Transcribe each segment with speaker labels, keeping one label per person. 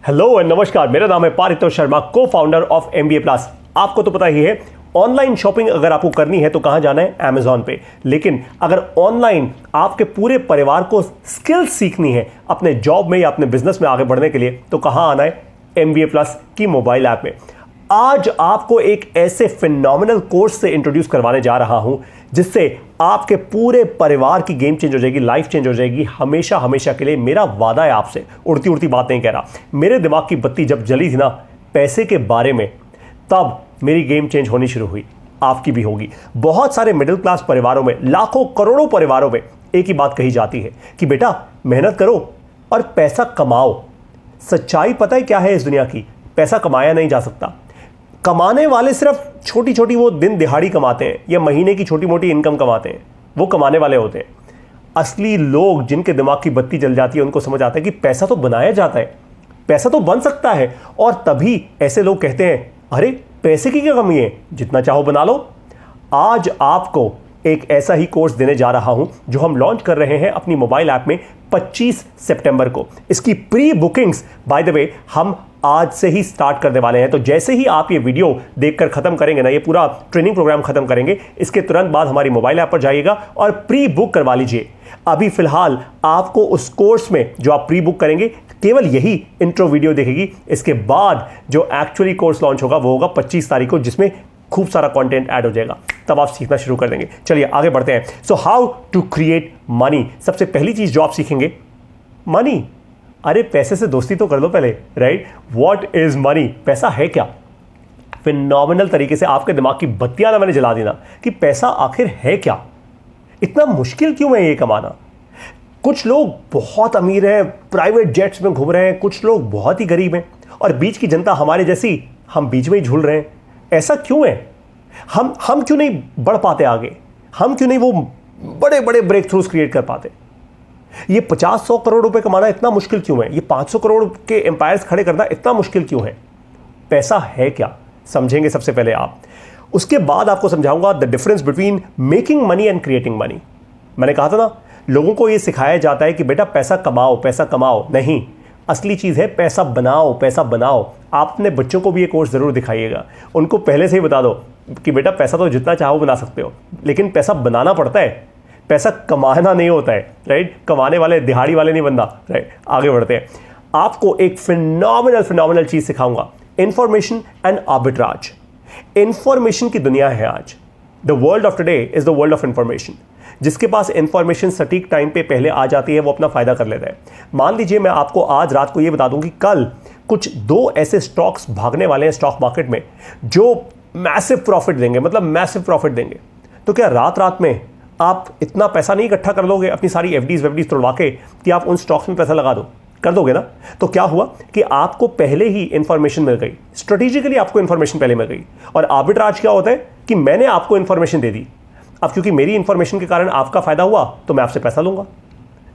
Speaker 1: Hello and नमस्कार, मेरा नाम है पारितोष शर्मा, को फाउंडर ऑफ MBA प्लस। आपको तो पता ही है, ऑनलाइन शॉपिंग अगर आपको करनी है तो कहां जाना है? Amazon पे। लेकिन अगर ऑनलाइन आपके पूरे परिवार को स्किल्स सीखनी है अपने जॉब में या अपने बिजनेस में आगे बढ़ने के लिए, तो कहां आना है? MBA प्लस की मोबाइल ऐप में। आज आपको एक ऐसे फिनोमिनल कोर्स से इंट्रोड्यूस करवाने जा रहा हूं जिससे आपके पूरे परिवार की गेम चेंज हो जाएगी, लाइफ चेंज हो जाएगी, हमेशा हमेशा के लिए। मेरा वादा है आपसे, उड़ती उड़ती बात नहीं कह रहा। मेरे दिमाग की बत्ती जब जली थी ना पैसे के बारे में, तब मेरी गेम चेंज होनी शुरू हुई। आपकी भी होगी। बहुत सारे मिडिल क्लास परिवारों में, लाखों करोड़ों परिवारों में एक ही बात कही जाती है कि बेटा मेहनत करो और पैसा कमाओ। सच्चाई पता है क्या है इस दुनिया की? पैसा कमाया नहीं जा सकता। कमाने वाले सिर्फ छोटी छोटी वो दिन दिहाड़ी कमाते हैं या महीने की छोटी मोटी इनकम कमाते हैं, वो कमाने वाले होते हैं। असली लोग जिनके दिमाग की बत्ती जल जाती है, उनको समझ आता है कि पैसा तो बनाया जाता है, पैसा तो बन सकता है। और तभी ऐसे लोग कहते हैं, अरे पैसे की क्या कमी है, जितना चाहो बना लो। आज आपको एक ऐसा ही कोर्स देने जा रहा हूं जो हम लॉन्च कर रहे हैं अपनी मोबाइल ऐप में 25 सितंबर को। इसकी pre bookings by the way हम आज से ही स्टार्ट करने वाले हैं। तो जैसे ही आप ये वीडियो देखकर खत्म करेंगे ना, ये पूरा ट्रेनिंग प्रोग्राम खत्म करेंगे, इसके तुरंत बाद हमारी मोबाइल ऐप पर जाइएगा और प्री बुक करवा लीजिए। अभी फिलहाल आपको उस कोर्स में जो आप प्री बुक करेंगे, केवल यही इंट्रो वीडियो देखेगी। इसके बाद जो एक्चुअली कोर्स लॉन्च होगा वो होगा 25 तारीख को, जिसमें खूब सारा कंटेंट ऐड हो जाएगा। तब आप सीखना शुरू कर देंगे। चलिए आगे बढ़ते हैं। So how to create money. सबसे पहली चीज जो आप सीखेंगे, मनी। अरे पैसे से दोस्ती तो कर लो पहले, राइट? What is money? पैसा है क्या? फिनोमिनल तरीके से आपके दिमाग की बत्तियां ना मैंने जला दी ना कि पैसा आखिर है क्या, इतना मुश्किल क्यों है ये कमाना। कुछ लोग बहुत अमीर हैं, प्राइवेट जेट्स में घूम रहे हैं, कुछ लोग बहुत ही गरीब हैं, और बीच की जनता हमारे जैसी, हम बीच में ही झूल रहे हैं। ऐसा क्यों है? हम क्यों नहीं बढ़ पाते आगे? हम क्यों नहीं वो बड़े बड़े ब्रेक थ्रूज क्रिएट कर पाते? ये 50-100 करोड़ रुपए कमाना इतना मुश्किल क्यों है? ये 500 करोड़ के एम्पायर्स खड़े करना इतना मुश्किल क्यों है? पैसा है क्या, समझेंगे सबसे पहले आप। उसके बाद आपको समझाऊंगा the difference between making money and creating money. मैंने कहा था ना, लोगों को यह सिखाया जाता है कि बेटा पैसा कमाओ, पैसा कमाओ। नहीं, असली चीज है पैसा बनाओ, पैसा बनाओ। आप अपने बच्चों को भी ये कोर्स जरूर दिखाइएगा। उनको पहले से ही बता दो कि बेटा पैसा तो जितना चाहो बना सकते हो, लेकिन पैसा बनाना पड़ता है। पैसा कमाना नहीं होता है, राइट? कमाने वाले दिहाड़ी वाले नहीं बनता, राइट? आगे बढ़ते हैं। आपको एक फिनोमिनल चीज सिखाऊंगा, इंफॉर्मेशन एंड आर्बिट्राज। इंफॉर्मेशन की दुनिया है आज। The world of today is the world of information. जिसके पास इंफॉर्मेशन सटीक टाइम पे पहले आ जाती है, वो अपना फायदा कर लेता है। मान लीजिए मैं आपको आज रात को ये बता दूं कि कल कुछ 2 ऐसे स्टॉक्स भागने वाले हैं स्टॉक मार्केट में जो मैसिव प्रॉफिट देंगे, मतलब मैसिव प्रॉफिट देंगे। तो क्या रात रात में आप इतना पैसा नहीं इकट्ठा कर लोगे अपनी सारी एफडीज तोड़वा के कि आप उन स्टॉक्स में पैसा लगा दो? कर दोगे ना? तो क्या हुआ कि आपको पहले ही इंफॉर्मेशन मिल गई, स्ट्रेटेजिकली आपको इंफॉर्मेशन पहले मिल गई। और आर्बिट्राज क्या होता है कि मैंने आपको इंफॉर्मेशन दे दी, अब क्योंकि मेरी इंफॉर्मेशन के कारण आपका फायदा हुआ तो मैं आपसे पैसा लूंगा,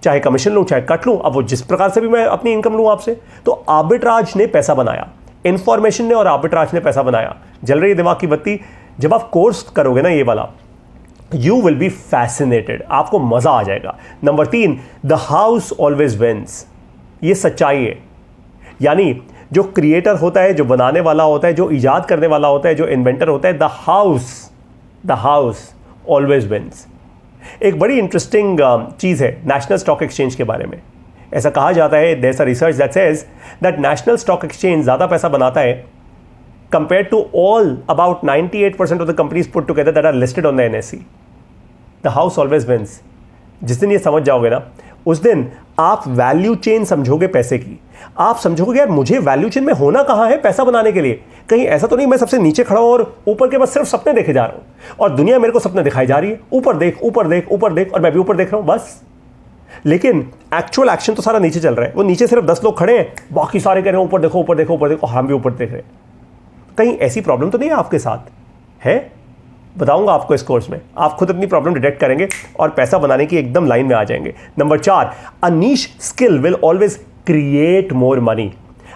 Speaker 1: चाहे कमीशन लूं चाहे कट लूं। अब वो जिस प्रकार से भी मैं अपनी इनकम लूं आपसे। तो आर्बिट्राज ने पैसा बनाया, इंफॉर्मेशन ने और आर्बिट्राज ने पैसा बनाया। जल रही है दिमाग की बत्ती? जब आप कोर्स करोगे ना ये वाला, यू विल बी फैसिनेटेड, आपको मजा आ जाएगा। Number 3, the house always wins. ये सच्चाई है। यानी जो क्रिएटर होता है, जो बनाने वाला होता है, जो इजाद करने वाला होता है, जो इन्वेंटर होता है, द हाउस ऑलवेज विंस। एक बड़ी इंटरेस्टिंग चीज है नेशनल स्टॉक एक्सचेंज के बारे में। ऐसा कहा जाता है, there is a research that says that National Stock Exchange ज्यादा पैसा बनाता है compare to all about 98% of the companies put together that are listed on the NSE। The house always wins. जिस दिन ये समझ जाओगे ना, उस दिन आप वैल्यू चेन समझोगे पैसे की। आप समझोगे यार मुझे वैल्यू चेन में होना कहां है पैसा बनाने के लिए। कहीं ऐसा तो नहीं मैं सबसे नीचे खड़ा हूं और ऊपर के बस सिर्फ सपने देखे जा रहा हूं और दुनिया मेरे को सपने दिखाई जा रही है, ऊपर देख ऊपर देख ऊपर देख, और मैं भी ऊपर देख रहा हूं बस। लेकिन एक्चुअल एक्शन तो सारा नीचे चल रहा है। वो नीचे सिर्फ 10 लोग खड़े हैं, बाकी सारे कह रहे हैं ऊपर देखो ऊपर देखो ऊपर देखो, हम भी ऊपर देख रहे हैं। कहीं ऐसी प्रॉब्लम तो नहीं है आपके साथ? है? बताऊंगा आपको इस कोर्स में। आप खुद अपनी प्रॉब्लम डिटेक्ट करेंगे और पैसा बनाने की एकदम लाइन में आ जाएंगे। Number 4, a niche skill will always create more money.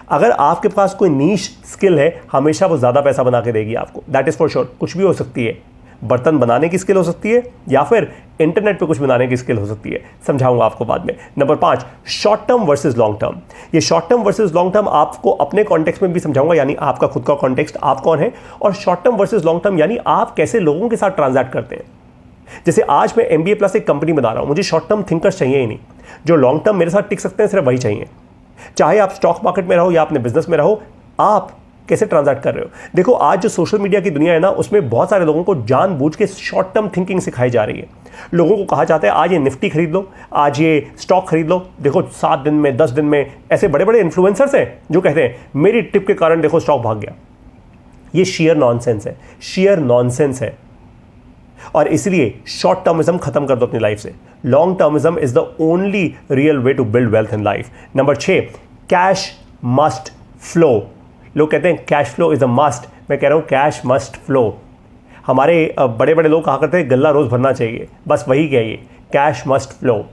Speaker 1: अगर आपके पास कोई नीश स्किल है, हमेशा वो ज्यादा पैसा बना के देगी आपको। That is for sure. कुछ भी हो सकती है, बर्तन बनाने की स्किल हो सकती है, या फिर इंटरनेट पे कुछ बनाने की स्किल हो सकती है, समझाऊंगा आपको बाद में। Number 5, short term versus long term. ये short term versus long term आपको अपने कॉन्टेक्स्ट में भी समझाऊंगा, यानी आपका खुद का कॉन्टेक्स्ट, आप कौन है, और short term versus long term यानी आप कैसे लोगों के साथ ट्रांजैक्ट करते हैं। जैसे आज मैं MBA प्लस एक कंपनी बना रहा हूं, मुझे शॉर्ट टर्म थिंकर्स चाहिए ही नहीं, जो लॉन्ग टर्म मेरे साथ टिक सकते हैं सिर्फ वही चाहिए। चाहे आप स्टॉक मार्केट में रहो या अपने बिजनेस में रहो, आप कैसे ट्रांजैक्ट कर रहे हो। देखो आज जो सोशल मीडिया की दुनिया है ना, उसमें बहुत सारे लोगों को जानबूझ के शॉर्ट टर्म थिंकिंग सिखाई जा रही है। लोगों को कहा जाता है आज ये निफ्टी खरीद लो, आज ये स्टॉक खरीद लो, देखो 7 दिन में 10 दिन में। ऐसे बड़े बड़े इन्फ्लुएंसर्स हैं जो कहते हैं मेरी टिप के कारण देखो स्टॉक भाग गया। ये शेयर नॉनसेंस है, शेयर नॉनसेंस है। और इसलिए शॉर्ट टर्मिज्म खत्म कर दो अपनी लाइफ से। Long termism is the only real way to build wealth in life. Number 6, cash must flow. लोग कहते हैं cash flow is a must, मैं कह रहा हूं कैश मस्ट फ्लो। हमारे बड़े बड़े लोग कहा करते हैं गल्ला रोज भरना चाहिए, बस वही कहिए, कैश मस्ट फ्लो।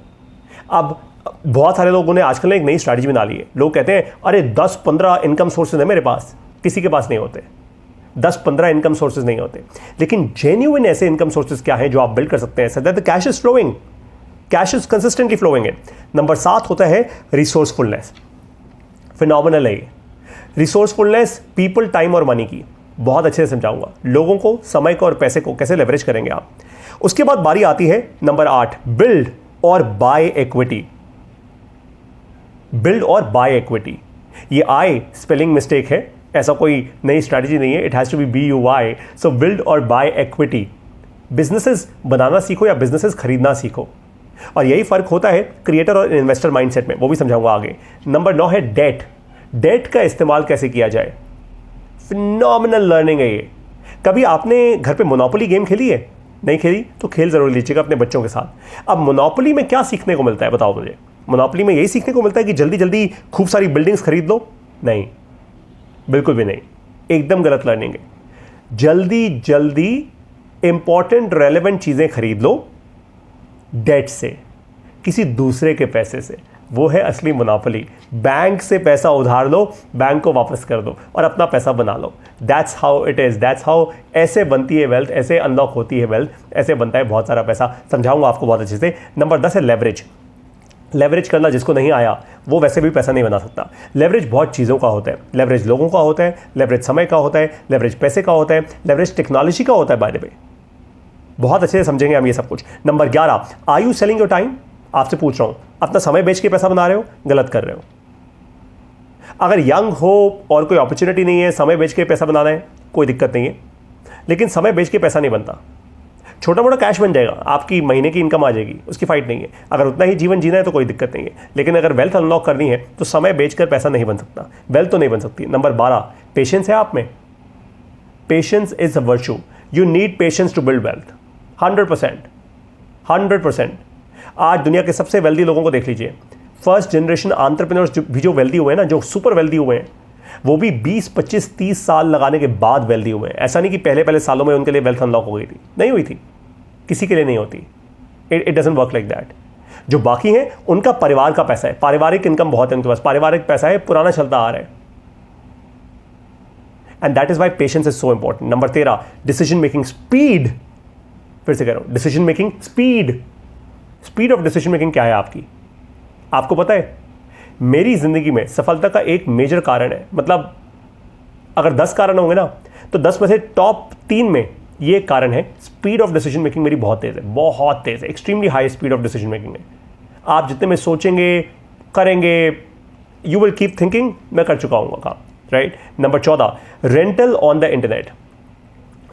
Speaker 1: अब बहुत सारे लोगों ने आजकल एक नई स्ट्रैटेजी बना ली है। लोग कहते हैं अरे 10-15 इनकम सोर्सेज है मेरे पास, किसी के पास नहीं होते। 10-15 इनकम सोर्सेज नहीं होते, लेकिन जेन्युइन ऐसे इनकम सोर्सेज क्या हैं जो आप बिल्ड कर सकते हैं, so that the cash is flowing, cash is consistently flowing. Number 7 होता है रिसोर्सफुलनेस। फिनोमिनल है रिसोर्सफुलनेस, पीपल, टाइम और मनी की बहुत अच्छे से समझाऊंगा। लोगों को, समय को और पैसे को कैसे लेवरेज करेंगे आप। उसके बाद बारी आती है नंबर 8, बिल्ड और बाय इक्विटी। बिल्ड और बाय इक्विटी, ये आई स्पेलिंग मिस्टेक है, ऐसा कोई नई स्ट्रैटेजी नहीं है, it has to be BUY। So build और बाय इक्विटी, बिजनेसेस बनाना सीखो या बिजनेसेस खरीदना सीखो, और यही फर्क होता है क्रिएटर और इन्वेस्टर माइंडसेट में, वो भी समझाऊंगा आगे। नंबर 9 है डेट। डेट का इस्तेमाल कैसे किया जाए, फिनोमिनल लर्निंग है ये। कभी आपने घर पे मोनोपोली गेम खेली है? नहीं खेली तो खेल जरूर लीजिएगा अपने बच्चों के साथ। अब मोनोपोली में क्या सीखने को मिलता है बताओ मुझे। मोनोपोली में यही सीखने को मिलता है कि जल्दी जल्दी खूब सारी बिल्डिंग्स खरीद लो? नहीं, बिल्कुल भी नहीं, एकदम गलत लर्निंग है। जल्दी जल्दी इंपॉर्टेंट रेलेवेंट चीजें खरीद लो डेट से, किसी दूसरे के पैसे से, वो है असली मोनोपोली। बैंक से पैसा उधार लो, बैंक को वापस कर दो और अपना पैसा बना लो। That's how it is, that's how, ऐसे बनती है वेल्थ, ऐसे अनलॉक होती है वेल्थ, ऐसे बनता है बहुत सारा पैसा। समझाऊंगा आपको बहुत अच्छे से। नंबर 10 है लेवरेज। लेवरेज करना जिसको नहीं आया वो वैसे भी पैसा नहीं बना सकता। लेवरेज बहुत चीज़ों का होता है, लेवरेज लोगों का होता है, लेवरेज समय का होता है, लेवरेज पैसे का होता है, लेवरेज टेक्नोलॉजी का होता है। बाय द वे बहुत अच्छे से समझेंगे हम ये सब कुछ। Number 11, are you selling your time. आपसे पूछ रहा हूं, अपना समय बेच के पैसा बना रहे हो? गलत कर रहे हो। अगर यंग हो और कोई अपॉर्चुनिटी नहीं है, समय बेच के पैसा बनाना है, कोई दिक्कत नहीं है, लेकिन समय बेच के पैसा नहीं बनता। छोटा मोटा कैश बन जाएगा, आपकी महीने की इनकम आ जाएगी, उसकी फाइट नहीं है। अगर उतना ही जीवन जीना है तो कोई दिक्कत नहीं है, लेकिन अगर वेल्थ अनलॉक करनी है तो समय बेचकर पैसा नहीं बन सकता, वेल्थ तो नहीं बन सकती। नंबर 12, पेशेंस है आप में। Patience is a virtue, you need patience to build wealth. 100%। आज दुनिया के सबसे वेल्दी लोगों को देख लीजिए, फर्स्ट जनरेशन एंटरप्रेन्योर्स भी जो वेल्दी हुए हैं ना, जो सुपर वेल्दी हुए हैं, वो भी 20, 25, 30 साल लगाने के बाद वेल्दी हुए हैं। ऐसा नहीं कि पहले पहले सालों में उनके लिए वेल्थ अनलॉक हो गई थी, नहीं हुई थी, किसी के लिए नहीं होती। It doesn't work like that. जो बाकी हैं उनका परिवार का पैसा है, पारिवारिक इनकम बहुत है उनके पास, पारिवारिक पैसा है, पुराना चलता आ रहा है। And that is why patience is so important. Number 13, decision making speed. फिर से कह रहा हूं, decision making speed. Speed of decision making क्या है आपकी? आपको पता है, मेरी जिंदगी में सफलता का एक मेजर कारण है, मतलब अगर 10 कारण होंगे ना तो 10 में से टॉप 3 में ये कारण है, स्पीड ऑफ डिसीजन मेकिंग मेरी बहुत तेज है, बहुत तेज है, extremely high speed of decision making है। आप जितने में सोचेंगे, करेंगे, यू विल कीप थिंकिंग, मैं कर चुका हूँ काम, right. Number 14, rental on the internet.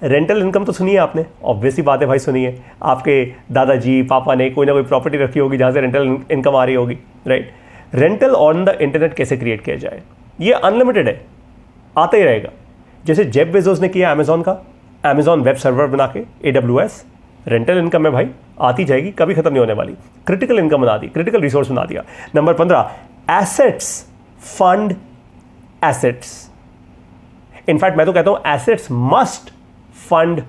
Speaker 1: Rental income तो सुनिए आपने, ऑब्वियसली बात है भाई, सुनिए। आपके दादाजी पापा ने कोई ना कोई प्रॉपर्टी रखी होगी जहाँ से रेंटल इनकम आ रही होगी, right. Rental on the internet कैसे क्रिएट किया जाए? ये अनलिमिटेड है, आता ही रहेगा। जैसे जेफ बेजोस ने किया अमेजॉन का, अमेजॉन वेब सर्वर बना के, AWS, रेंटल इनकम है भाई, आती जाएगी, कभी खत्म नहीं होने वाली। क्रिटिकल इनकम बना दी, क्रिटिकल रिसोर्स बना दिया। Number 15, assets fund assets. In fact मैं तो कहता हूं assets must fund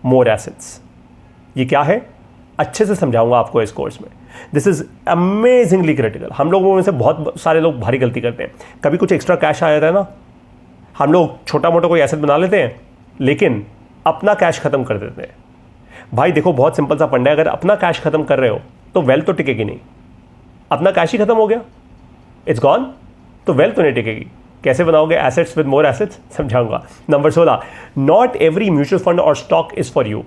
Speaker 1: more assets. ये क्या है अच्छे से समझाऊंगा आपको इस कोर्स में। This is amazingly critical. हम लोगों में से बहुत सारे लोग भारी गलती करते हैं, कभी कुछ एक्स्ट्रा कैश आ जाता है ना, हम लोग छोटा मोटा कोई एसेट बना लेते हैं लेकिन अपना कैश खत्म कर देते हैं। भाई देखो बहुत सिंपल सा फंडा है, अगर अपना कैश खत्म कर रहे हो तो वेल्थ तो टिकेगी नहीं। अपना कैश ही खत्म हो गया, इट्स गॉन, तो वेल्थ तो नहीं टिकेगी। कैसे बनाओगे एसेट्स विद मोर एसेट्स, समझाऊंगा। Number 16, not every mutual fund और स्टॉक इज फॉर यू।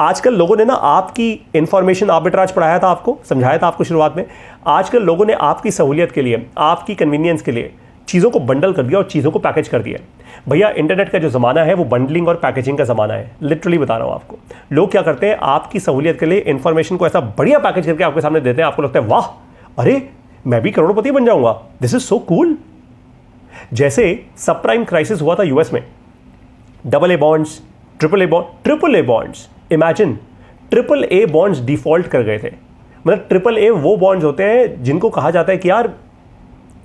Speaker 1: आजकल लोगों ने ना आपकी इंफॉर्मेशन आर्बिट्राज पढ़ाया था आपको, समझाया था आपको शुरुआत में। आजकल लोगों ने आपकी सहूलियत के लिए, आपकी कन्वीनियंस के लिए चीज़ों को बंडल कर दिया और चीज़ों को पैकेज कर दिया। भैया इंटरनेट का जो ज़माना है वो बंडलिंग और पैकेजिंग का ज़माना है, लिटरली बता रहा हूँ आपको। लोग क्या करते हैं, आपकी सहूलियत के लिए इंफॉर्मेशन को ऐसा बढ़िया पैकेज करके आपके सामने देते हैं, आपको लगता है वाह अरे मैं भी करोड़पति बन जाऊंगा, दिस इज सो कूल। जैसे सब प्राइम क्राइसिस हुआ था यूएस में, AA bonds, triple A bonds, imagine triple A bonds default कर गए थे। मतलब AAA वो बॉन्ड्स होते हैं जिनको कहा जाता है कि यार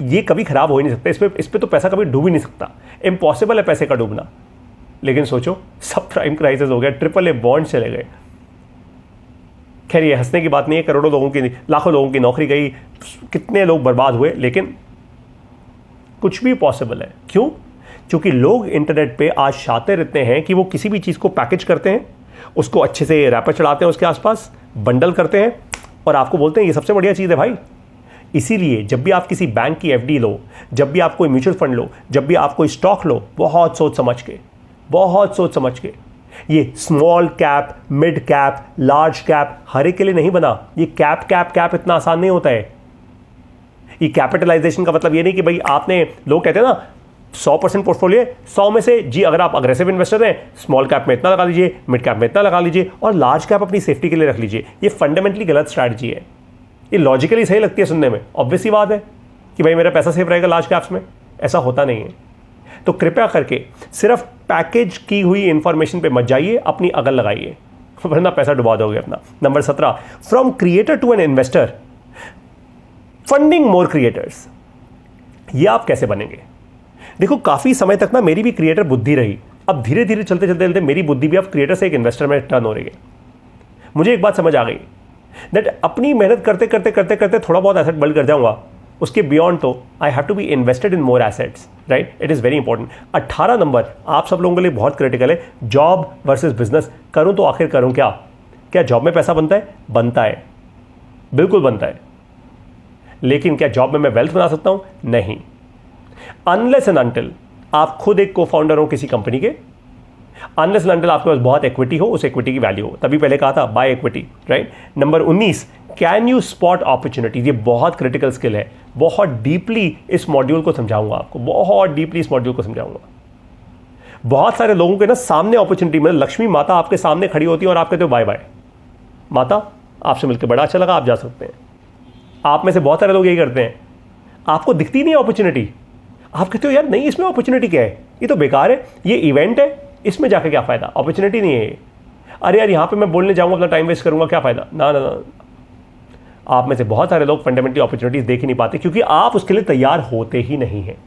Speaker 1: ये कभी खराब हो ही नहीं सकता, इस पे तो पैसा कभी डूब ही नहीं सकता, इम्पॉसिबल है पैसे का डूबना। लेकिन सोचो सब प्राइम क्राइसिस हो गया, AAA बॉन्ड चले गए। खैर ये हंसने की बात नहीं है, करोड़ों लोगों की, लाखों लोगों की नौकरी गई, कितने लोग बर्बाद हुए, लेकिन कुछ भी पॉसिबल है। क्यों? क्योंकि लोग इंटरनेट पे आज शातिर इतने हैं कि वो किसी भी चीज़ को पैकेज करते हैं, उसको अच्छे से रैपर चढ़ाते हैं, उसके आसपास बंडल करते हैं और आपको बोलते हैं ये सबसे बढ़िया चीज़ है भाई। इसीलिए जब भी आप किसी बैंक की FD लो, जब भी आप कोई म्यूचुअल फंड लो, जब भी आप कोई स्टॉक लो, बहुत सोच समझ के। ये small cap, mid cap, large cap हर एक के लिए नहीं बना। ये कैप इतना आसान नहीं होता है। ये कैपिटलाइजेशन का मतलब ये नहीं कि भाई आपने, लोग कहते हैं ना 100% पोर्टफोलियो, 100 में से जी अगर आप अग्रेसिव इन्वेस्टर हैं स्मॉल कैप में इतना लगा लीजिए, मिड कैप में इतना लगा लीजिए और लार्ज कैप अपनी सेफ्टी के लिए रख लीजिए। ये फंडामेंटली गलत स्ट्रैटेजी है। ये लॉजिकली सही लगती है सुनने में, ऑब्वियस सी बात है कि भाई मेरा पैसा सेफ रहेगा लार्ज कैप्स में, ऐसा होता नहीं है। तो कृपया करके सिर्फ पैकेज की हुई इंफॉर्मेशन पे मत जाइए, अपनी अकल लगाइए, वरना पैसा डुबा दोगे अपना। Number 17, from creator to an investor, funding more creators. ये आप कैसे बनेंगे? देखो काफी समय तक ना मेरी भी क्रिएटर बुद्धि रही, अब धीरे धीरे चलते मेरी बुद्धि भी अब क्रिएटर से एक इन्वेस्टर में टर्न हो रही है। मुझे एक बात समझ आ गई दैट अपनी मेहनत करते थोड़ा बहुत एसेट बिल्ड कर जाऊंगा, उसके बियॉन्ड तो I have to be invested in more assets, right? It is very important. 18 number आप सब लोगों के लिए बहुत क्रिटिकल है, जॉब वर्सेस बिजनेस। करूं तो आखिर करूं क्या? क्या जॉब में पैसा बनता है? बनता है, बिल्कुल बनता है। लेकिन क्या जॉब में मैं वेल्थ बना सकता हूं? नहीं। अनलेस एंड अनटिल आप खुद एक को फाउंडर हो किसी कंपनी के, अनलेस एंड अनटिल आपके पास बहुत इक्विटी हो, उस इक्विटी की वैल्यू हो, तभी पहले कहा था by equity, right? Number 19, can you spot opportunities. ये बहुत क्रिटिकल स्किल है, बहुत डीपली इस मॉड्यूल को समझाऊंगा आपको, बहुत डीपली इस मॉड्यूल को समझाऊंगा। बहुत सारे लोगों के ना सामने अपॉर्चुनिटी, मतलब लक्ष्मी माता आपके सामने खड़ी होती है और आप कहते हो बाय बाय माता, आपसे मिलकर बड़ा अच्छा लगा, आप जा सकते हैं। आप में से बहुत सारे लोग यही करते हैं, आपको दिखती नहीं अपॉर्चुनिटी, आप कहते हो यार नहीं इसमें अपॉर्चुनिटी क्या है, ये तो बेकार है, ये इवेंट है, इसमें जाकर क्या फायदा, अपॉर्चुनिटी नहीं है। अरे यार यहाँ पे मैं बोलने जाऊंगा अपना टाइम वेस्ट करूंगा, क्या फायदा? ना ना ना। आप में से बहुत सारे लोग फंडामेंटली अपॉर्चुनिटीज देख ही नहीं पाते क्योंकि आप उसके लिए तैयार होते ही नहीं हैं।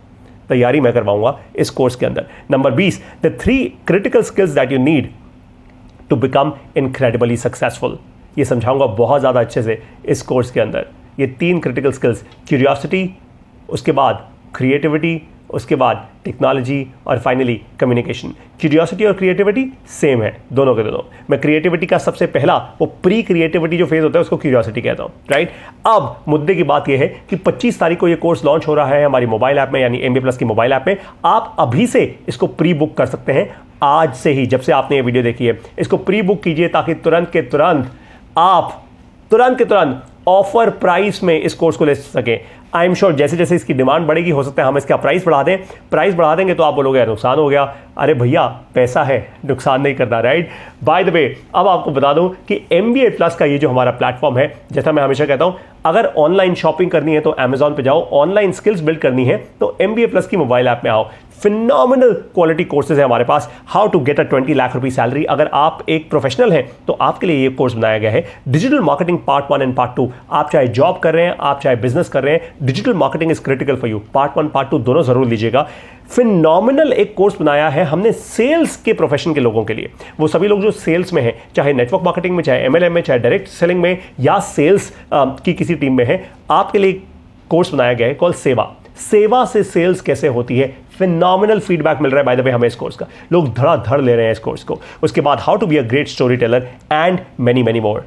Speaker 1: तैयारी मैं करवाऊंगा इस कोर्स के अंदर। Number 20, the 3 critical skills that you need to become incredibly successful. ये समझाऊंगा बहुत ज़्यादा अच्छे से इस कोर्स के अंदर। ये 3 क्रिटिकल स्किल्स, क्यूरियोसिटी, उसके बाद क्रिएटिविटी, उसके बाद टेक्नोलॉजी और फाइनली कम्युनिकेशन। क्यूरियोसिटी और क्रिएटिविटी सेम है दोनों के दोनों। मैं क्रिएटिविटी का सबसे पहला वो प्री क्रिएटिविटी जो फेज होता है उसको क्यूरियोसिटी कहता हूँ, राइट? अब मुद्दे की बात यह है कि 25 तारीख को ये कोर्स लॉन्च हो रहा है हमारी मोबाइल ऐप में, यानी MBA प्लस की मोबाइल ऐप में। आप अभी से इसको प्री बुक कर सकते हैं, आज से ही, जब से आपने ये वीडियो देखी है इसको प्री बुक कीजिए ताकि तुरंत के तुरंत ऑफर प्राइस में इस कोर्स को ले सकें। आई एम श्योर जैसे जैसे इसकी डिमांड बढ़ेगी हो सकता है हम इसका प्राइस बढ़ा दें। प्राइस बढ़ा देंगे तो आप बोलोगे नुकसान हो गया। अरे भैया पैसा है, नुकसान नहीं करना, राइट? बाय द वे अब आपको बता दूं कि MBA प्लस का ये जो हमारा प्लेटफॉर्म है, जैसा मैं हमेशा कहता हूं, अगर ऑनलाइन शॉपिंग करनी है तो Amazon पे जाओ, ऑनलाइन स्किल्स बिल्ड करनी है तो MBA प्लस की मोबाइल ऐप में आओ। फिनोमिनल क्वालिटी कोर्सेज है हमारे पास। How to get a 20 lakh rupee salary. अगर आप एक प्रोफेशनल हैं तो आपके लिए ये कोर्स बनाया गया है। Digital marketing part 1 and part 2। आप चाहे जॉब कर रहे हैं, आप चाहे बिजनेस कर रहे हैं, digital marketing is critical for you. Part 1 part 2 दोनों जरूर लीजिएगा। फिनोमिनल एक कोर्स बनाया है हमने सेल्स के प्रोफेशन के लोगों के लिए। वो सभी लोग जो सेल्स में हैं, चाहे नेटवर्क मार्केटिंग में, चाहे MLM में, चाहे डायरेक्ट सेलिंग में या सेल्स की किसी टीम में है, आपके लिए कोर्स बनाया गया है कॉल सेवा। सेवा से सेल्स कैसे होती है। फिनोमिनल फीडबैक मिल रहा है बाय द वे हमें इस कोर्स का, लोग धड़ाधड़ ले रहे हैं इस कोर्स को। उसके बाद how to be a great storyteller and many many more.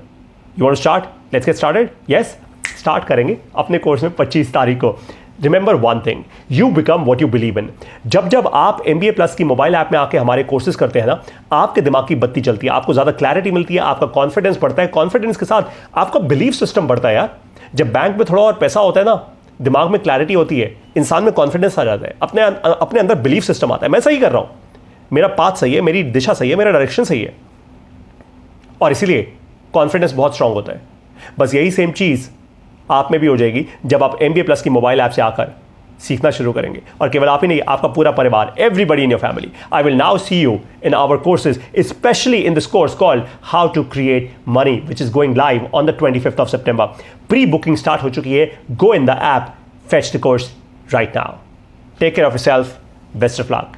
Speaker 1: You want to start? Let's get started. Yes, start करेंगे अपने कोर्स में 25 तारीख को। Remember one thing, you become what you believe in. जब जब आप MBA प्लस की मोबाइल ऐप में आके हमारे कोर्सेज करते हैं ना, आपके दिमाग की बत्ती चलती है, आपको ज्यादा क्लैरिटी मिलती है, आपका कॉन्फिडेंस बढ़ता है, कॉन्फिडेंस के साथ आपका बिलीफ सिस्टम बढ़ता है। यार, जब बैंक में थोड़ा और पैसा होता है ना, दिमाग में क्लैरिटी होती है, इंसान में कॉन्फिडेंस आ जाता है, अपने अंदर बिलीफ सिस्टम आता है, मैं सही कर रहा हूं, मेरा पाथ सही है, मेरी दिशा सही है, मेरा डायरेक्शन सही है, और इसीलिए कॉन्फिडेंस बहुत स्ट्रांग होता है। बस यही सेम चीज आप में भी हो जाएगी जब आप MBA प्लस की मोबाइल ऐप से आकर सीखना शुरू करेंगे। और केवल आप ही नहीं, आपका पूरा परिवार, everybody in your family. I will now see you in our courses, especially in this course called how to create money, which is going live on the 25th of September। Pre booking start हो चुकी है। Go in the app, fetch the course right now. Take care of yourself, best of luck.